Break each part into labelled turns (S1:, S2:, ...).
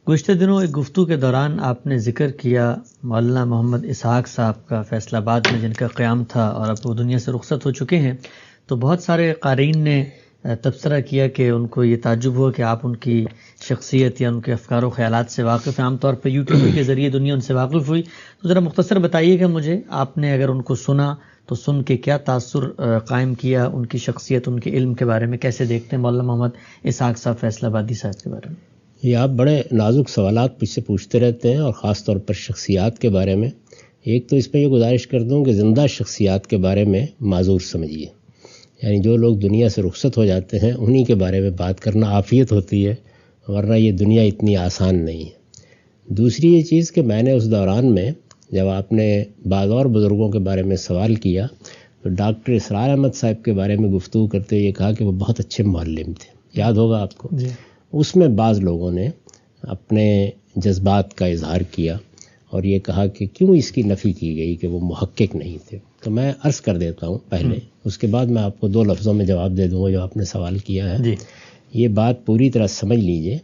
S1: گزشتہ دنوں ایک گفتگو کے دوران آپ نے ذکر کیا مولانا محمد اسحاق صاحب کا فیصل آباد میں جن کا قیام تھا اور اب وہ دنیا سے رخصت ہو چکے ہیں، تو بہت سارے قارئین نے تبصرہ کیا کہ ان کو یہ تعجب ہوا کہ آپ ان کی شخصیت یا ان کے افکار و خیالات سے واقف ہیں. عام طور پہ یوٹیوب کے ذریعے دنیا ان سے واقف ہوئی، تو ذرا مختصر بتائیے گا مجھے، آپ نے اگر ان کو سنا تو سن کے کیا تاثر قائم کیا، ان کی شخصیت، ان کے علم کے بارے میں کیسے دیکھتے ہیں مولانا محمد اسحاق صاحب فیصل آبادی صاحب کے بارے میں؟
S2: یہ آپ بڑے نازک سوالات مجھ سے پوچھتے رہتے ہیں، اور خاص طور پر شخصیات کے بارے میں. ایک تو اس میں یہ گزارش کر دوں کہ زندہ شخصیات کے بارے میں معذور سمجھیے، یعنی جو لوگ دنیا سے رخصت ہو جاتے ہیں انہی کے بارے میں بات کرنا عافیت ہوتی ہے، ورنہ یہ دنیا اتنی آسان نہیں ہے. دوسری یہ چیز کہ میں نے اس دوران میں جب آپ نے بعض اور بزرگوں کے بارے میں سوال کیا تو ڈاکٹر اسرار احمد صاحب کے بارے میں گفتگو کرتے ہوئے یہ کہا کہ وہ بہت اچھے معلم تھے. یاد ہوگا آپ کو
S1: جی.
S2: اس میں بعض لوگوں نے اپنے جذبات کا اظہار کیا اور یہ کہا کہ کیوں اس کی نفی کی گئی کہ وہ محقق نہیں تھے. تو میں عرض کر دیتا ہوں پہلے، اس کے بعد میں آپ کو 2 لفظوں میں جواب دے دوں گا جو آپ نے سوال کیا ہے.
S1: جی.
S2: یہ بات پوری طرح سمجھ لیجئے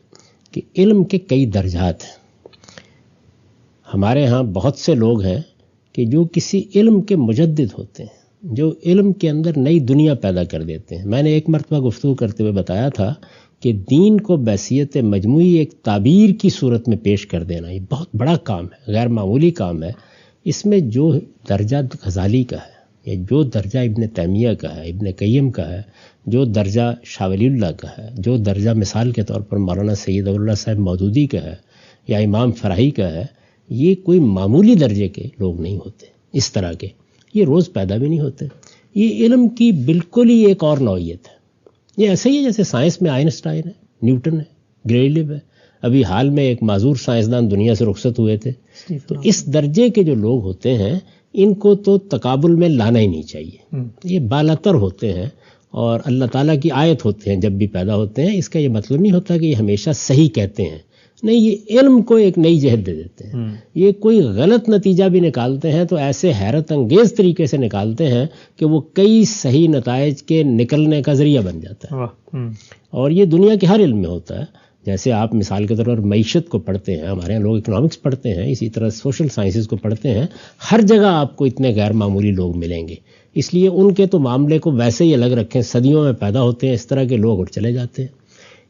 S2: کہ علم کے کئی درجات ہیں. ہمارے ہاں بہت سے لوگ ہیں کہ جو کسی علم کے مجدد ہوتے ہیں، جو علم کے اندر نئی دنیا پیدا کر دیتے ہیں. میں نے ایک مرتبہ گفتگو کرتے ہوئے بتایا تھا کہ دین کو بحیثیت مجموعی ایک تعبیر کی صورت میں پیش کر دینا یہ بہت بڑا کام ہے، غیر معمولی کام ہے. اس میں جو درجہ غزالی کا ہے، یا جو درجہ ابن تیمیہ کا ہے، ابن قیم کا ہے، جو درجہ شاہ ولی اللہ کا ہے، جو درجہ مثال کے طور پر مولانا سید ابواللہ صاحب مودودی کا ہے یا امام فراہی کا ہے، یہ کوئی معمولی درجے کے لوگ نہیں ہوتے. اس طرح کے یہ روز پیدا بھی نہیں ہوتے. یہ علم کی بالکل ہی ایک اور نوعیت ہے. یہ ایسے ہی ہے جیسے سائنس میں آئنسٹائن ہے، نیوٹن ہے، گریلیو ہے. ابھی حال میں ایک معذور سائنسدان دنیا سے رخصت ہوئے تھے. تو اس درجے کے جو لوگ ہوتے ہیں ان کو تو تقابل میں لانا ہی نہیں چاہیے. یہ بالاتر ہوتے ہیں اور اللہ تعالیٰ کی آیت ہوتے ہیں جب بھی پیدا ہوتے ہیں. اس کا یہ مطلب نہیں ہوتا کہ یہ ہمیشہ صحیح کہتے ہیں، نہیں، یہ علم کو ایک نئی جہت دے دیتے ہیں. یہ کوئی غلط نتیجہ بھی نکالتے ہیں تو ایسے حیرت انگیز طریقے سے نکالتے ہیں کہ وہ کئی صحیح نتائج کے نکلنے کا ذریعہ بن جاتا ہے. اور یہ دنیا کے ہر علم میں ہوتا ہے. جیسے آپ مثال کے طور پر معیشت کو پڑھتے ہیں، ہمارے یہاں لوگ اکنامکس پڑھتے ہیں، اسی طرح سوشل سائنسز کو پڑھتے ہیں، ہر جگہ آپ کو اتنے غیر معمولی لوگ ملیں گے. اس لیے ان کے تو معاملے کو ویسے ہی الگ رکھیں، صدیوں میں پیدا ہوتے ہیں اس طرح کے لوگ اور چلے جاتے ہیں.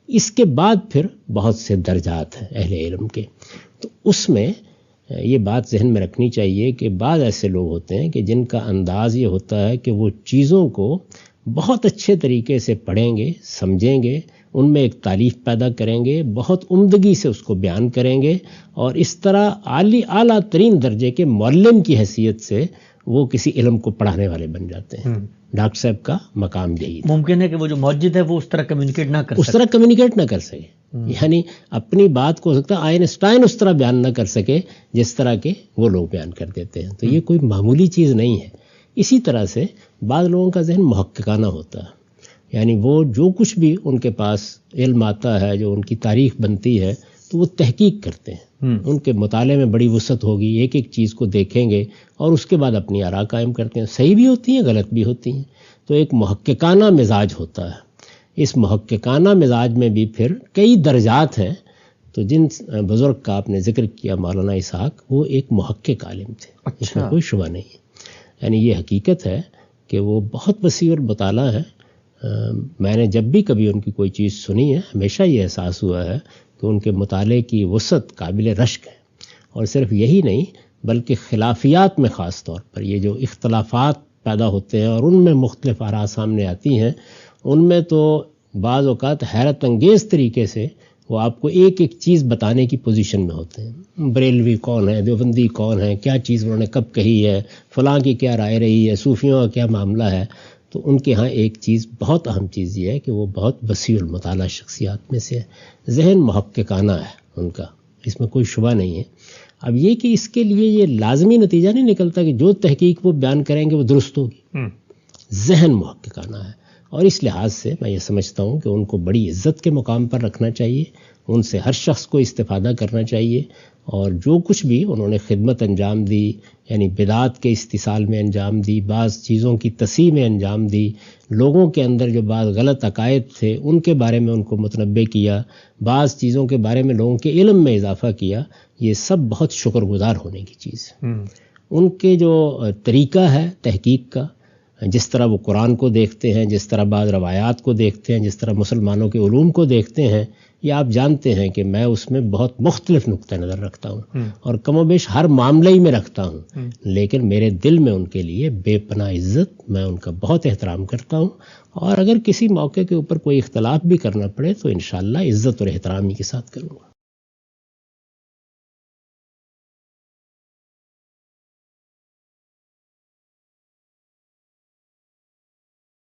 S2: اس کے بعد پھر بہت سے درجات ہیں اہل علم کے. تو اس میں یہ بات ذہن میں رکھنی چاہیے کہ بعض ایسے لوگ ہوتے ہیں کہ جن کا انداز یہ ہوتا ہے کہ وہ چیزوں کو بہت اچھے طریقے سے پڑھیں گے، سمجھیں گے، ان میں ایک تالیف پیدا کریں گے، بہت عمدگی سے اس کو بیان کریں گے، اور اس طرح اعلیٰ ترین درجے کے معلم کی حیثیت سے وہ کسی علم کو پڑھانے والے بن جاتے ہیں. ڈاکٹر صاحب کا مقام یہی تھا.
S1: ممکن ہے کہ وہ جو موجود ہے وہ اس طرح کمیونیکیٹ نہ کر سکے،
S2: یعنی اپنی بات کو ہو سکتا ہے آئنسٹائن اس طرح بیان نہ کر سکے جس طرح کے وہ لوگ بیان کر دیتے ہیں. تو یہ کوئی معمولی چیز نہیں ہے. اسی طرح سے بعض لوگوں کا ذہن محققانہ ہوتا ہے، یعنی وہ جو کچھ بھی ان کے پاس علم آتا ہے، جو ان کی تاریخ بنتی ہے، تو وہ تحقیق کرتے ہیں. ان کے مطالعے میں بڑی وسعت ہوگی، ایک ایک چیز کو دیکھیں گے اور اس کے بعد اپنی آراء قائم کرتے ہیں. صحیح بھی ہوتی ہیں، غلط بھی ہوتی ہیں. تو ایک محققانہ مزاج ہوتا ہے. اس محققانہ مزاج میں بھی پھر کئی درجات ہیں. تو جن بزرگ کا آپ نے ذکر کیا مولانا اسحاق، وہ ایک محقق عالم تھے، اس میں کوئی شبہ نہیں ہے. یعنی یہ حقیقت ہے کہ وہ بہت وسیع اور مطالعہ ہے. میں نے جب بھی کبھی ان کی کوئی چیز سنی ہے ہمیشہ یہ احساس ہوا ہے کہ ان کے مطالعے کی وسعت قابل رشک ہے. اور صرف یہی نہیں بلکہ خلافیات میں خاص طور پر یہ جو اختلافات پیدا ہوتے ہیں اور ان میں مختلف آراء سامنے آتی ہیں، ان میں تو بعض اوقات حیرت انگیز طریقے سے وہ آپ کو ایک ایک چیز بتانے کی پوزیشن میں ہوتے ہیں. بریلوی کون ہے، دیوبندی کون ہے، کیا چیز انہوں نے کب کہی ہے، فلاں کی کیا رائے رہی ہے، صوفیوں کا کیا معاملہ ہے. تو ان کے ہاں ایک چیز بہت اہم چیز یہ ہے کہ وہ بہت وسیع المطالعہ شخصیات میں سے ہے. ذہن محققانہ ہے ان کا، اس میں کوئی شبہ نہیں ہے. اب یہ کہ اس کے لیے یہ لازمی نتیجہ نہیں نکلتا کہ جو تحقیق وہ بیان کریں گے وہ درست ہوگی. ذہن محققانہ ہے، اور اس لحاظ سے میں یہ سمجھتا ہوں کہ ان کو بڑی عزت کے مقام پر رکھنا چاہیے. ان سے ہر شخص کو استفادہ کرنا چاہیے. اور جو کچھ بھی انہوں نے خدمت انجام دی، یعنی بدعات کے استحصال میں انجام دی، بعض چیزوں کی تصحیح میں انجام دی، لوگوں کے اندر جو بعض غلط عقائد تھے ان کے بارے میں ان کو متنبہ کیا، بعض چیزوں کے بارے میں لوگوں کے علم میں اضافہ کیا، یہ سب بہت شکر گزار ہونے کی چیز ہے۔ ان کے جو طریقہ ہے تحقیق کا، جس طرح وہ قرآن کو دیکھتے ہیں، جس طرح بعض روایات کو دیکھتے ہیں، جس طرح مسلمانوں کے علوم کو دیکھتے ہیں، یہ آپ جانتے ہیں کہ میں اس میں بہت مختلف نقطہ نظر رکھتا ہوں اور کم و بیش ہر معاملے ہی میں رکھتا ہوں، لیکن میرے دل میں ان کے لیے بے پناہ عزت، میں ان کا بہت احترام کرتا ہوں، اور اگر کسی موقع کے اوپر کوئی اختلاف بھی کرنا پڑے تو انشاءاللہ عزت اور احترام ہی کے ساتھ کروں گا۔